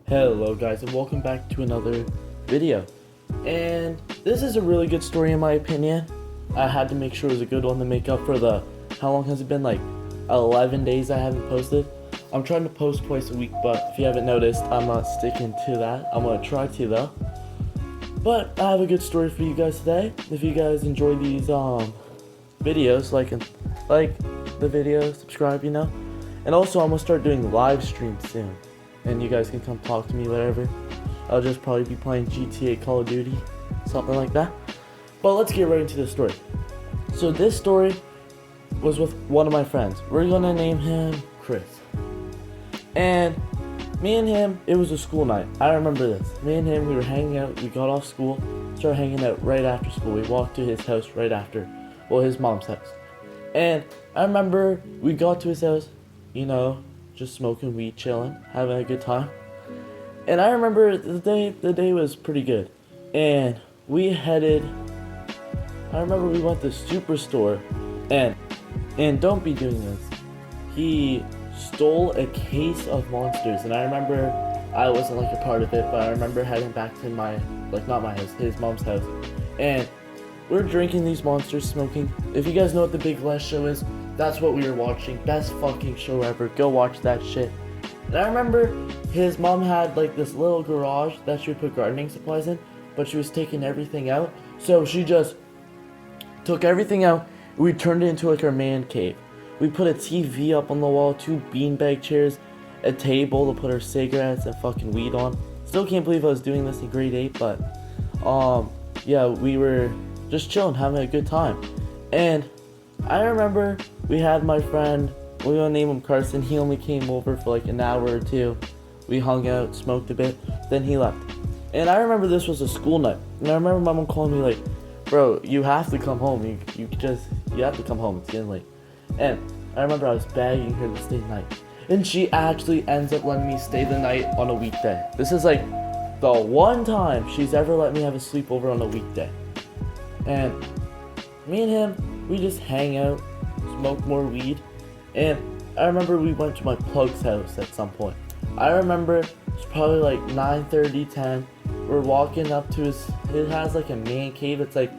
Hello guys, and welcome back to another video. And this is a really good story in my opinion. I had to make sure it was a good one to make up for the, how long has it been, like 11 days I haven't posted. I'm trying to post twice a week, but if you haven't noticed, I'm not sticking to that. I'm gonna try to though. But I have a good story for you guys today. If you guys enjoy these videos, like the video, subscribe, you know. And also I'm gonna start doing live streams soon. And you guys can come talk to me, whatever. I'll just probably be playing GTA, Call of Duty, something like that. But let's get right into the story. So this story was with one of my friends. We're gonna name him Chris. And me and him, it was a school night. I remember this. Me and him, we were hanging out. We got off school, started hanging out right after school. We walked to his house right after, well, his mom's house. And I remember we got to his house, you know, just smoking weed, chilling, having a good time. And I remember the day was pretty good. And we remember we went to Superstore, and don't be doing this. He stole a case of Monsters, and I remember I wasn't like a part of it, but I remember heading back to not my house, his mom's house. And we're drinking these Monsters, smoking. If you guys know what the Big Les show is, that's what we were watching. Best fucking show ever. Go watch that shit. And I remember his mom had like this little garage that she would put gardening supplies in, but she was taking everything out. So she just took everything out. We turned it into like our man cave. We put a TV up on the wall, 2 beanbag chairs, a table to put our cigarettes and fucking weed on. Still can't believe I was doing this in grade 8, but yeah, we were just chilling, having a good time. And I remember we had my friend, we're gonna name him Carson. He only came over for like an hour or two. We hung out, smoked a bit, then he left. And I remember this was a school night. And I remember my mom calling me like, bro, you have to come home. You have to come home, it's getting late. And I remember I was begging her to stay the night. And she actually ends up letting me stay the night on a weekday. This is like the one time she's ever let me have a sleepover on a weekday. And me and him, we just hang out, smoke more weed. And I remember we went to my plug's house at some point. I remember it's probably like 9:30, 10. We're walking up to it has like a man cave. It's like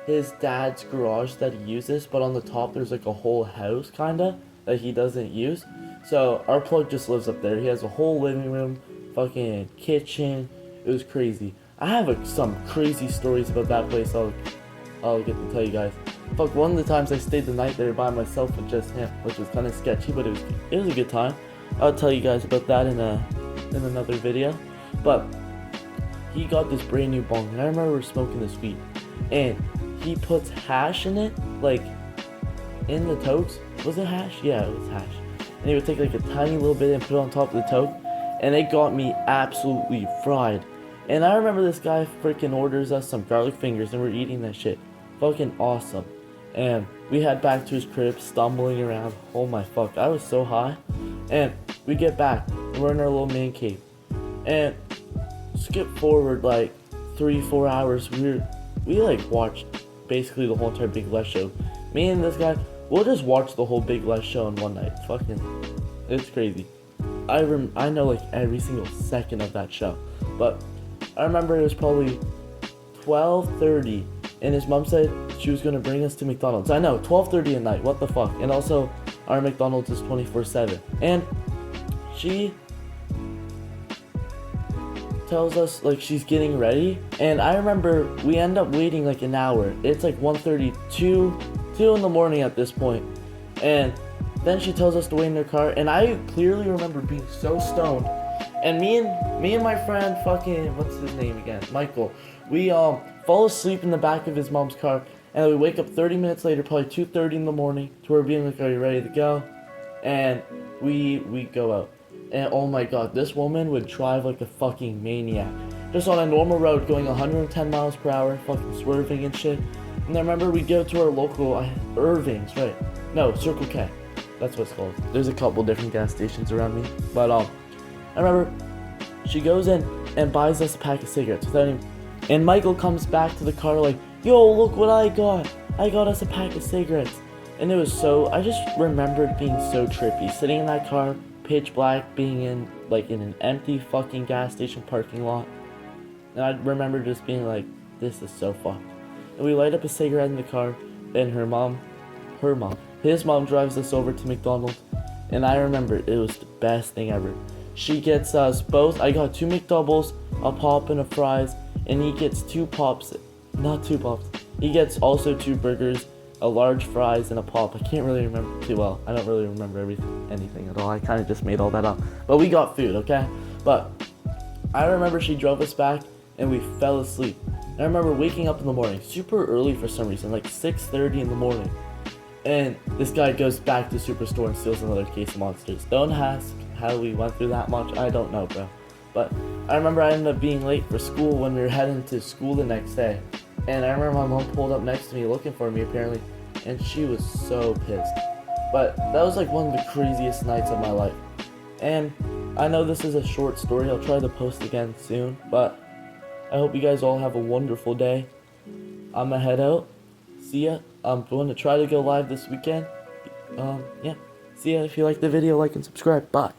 his dad's garage that he uses, but on the top there's like a whole house kinda that he doesn't use. So our plug just lives up there. He has a whole living room, fucking kitchen. It was crazy. I have some crazy stories about that place I'll get to tell you guys. Fuck, one of the times I stayed the night there by myself with just him, which was kind of sketchy, but it was a good time. I'll tell you guys about that in another video. But he got this brand new bong, and I remember we were smoking this weed, and he puts hash in it, like in the tokes. Was it hash? Yeah, it was hash. And he would take like a tiny little bit and put it on top of the toke, and it got me absolutely fried. And I remember this guy freaking orders us some garlic fingers, and we're eating that shit. Fucking awesome. And we head back to his crib, stumbling around. Oh my fuck, I was so high. And we get back, and we're in our little man cave. And skip forward like 3-4 hours, we like watched basically the whole entire Big Les show. Me and this guy, we'll just watch the whole Big Les show in one night. It's crazy. I know like every single second of that show. But I remember it was probably 12:30, and his mom said she was gonna bring us to McDonald's. I know, 12:30 at night, what the fuck? And also, our McDonald's is 24/7. And she tells us like she's getting ready, and I remember we end up waiting like an hour. It's like 1:32, 2 in the morning at this point. And then she tells us to wait in her car, and I clearly remember being so stoned. And me and my friend, fucking, what's his name again? Michael. We fall asleep in the back of his mom's car, and we wake up 30 minutes later, probably 2:30 in the morning, to where we're being like, are you ready to go? And we go out. And oh my god, this woman would drive like a fucking maniac. Just on a normal road going 110 miles per hour, fucking swerving and shit. And I remember we go to our local, Irving's, right? No, Circle K. That's what it's called. There's a couple different gas stations around me. But I remember she goes in and buys us a pack of cigarettes without even. And Michael comes back to the car like, yo, look what I got. I got us a pack of cigarettes. And it was I just remembered being so trippy, sitting in that car, pitch black, being in an empty fucking gas station parking lot. And I remember just being like, this is so fucked. And we light up a cigarette in the car, and his mom drives us over to McDonald's. And I remember it was the best thing ever. She gets us both. I got 2 McDoubles, a pop and a fries, and he gets 2 pops. Not 2 pops. He gets also 2 burgers, a large fries, and a pop. I can't really remember too well. I don't really remember anything at all. I kind of just made all that up. But we got food, okay? But I remember she drove us back, and we fell asleep. And I remember waking up in the morning, super early for some reason, like 6:30 in the morning. And this guy goes back to Superstore and steals another case of Monsters. Don't ask how we went through that much. I don't know, bro. But I remember I ended up being late for school when we were heading to school the next day. And I remember my mom pulled up next to me looking for me, apparently. And she was so pissed. But that was like one of the craziest nights of my life. And I know this is a short story. I'll try to post again soon. But I hope you guys all have a wonderful day. I'm gonna head out. See ya. I'm going to try to go live this weekend. Yeah. See ya. If you like the video, like and subscribe. Bye.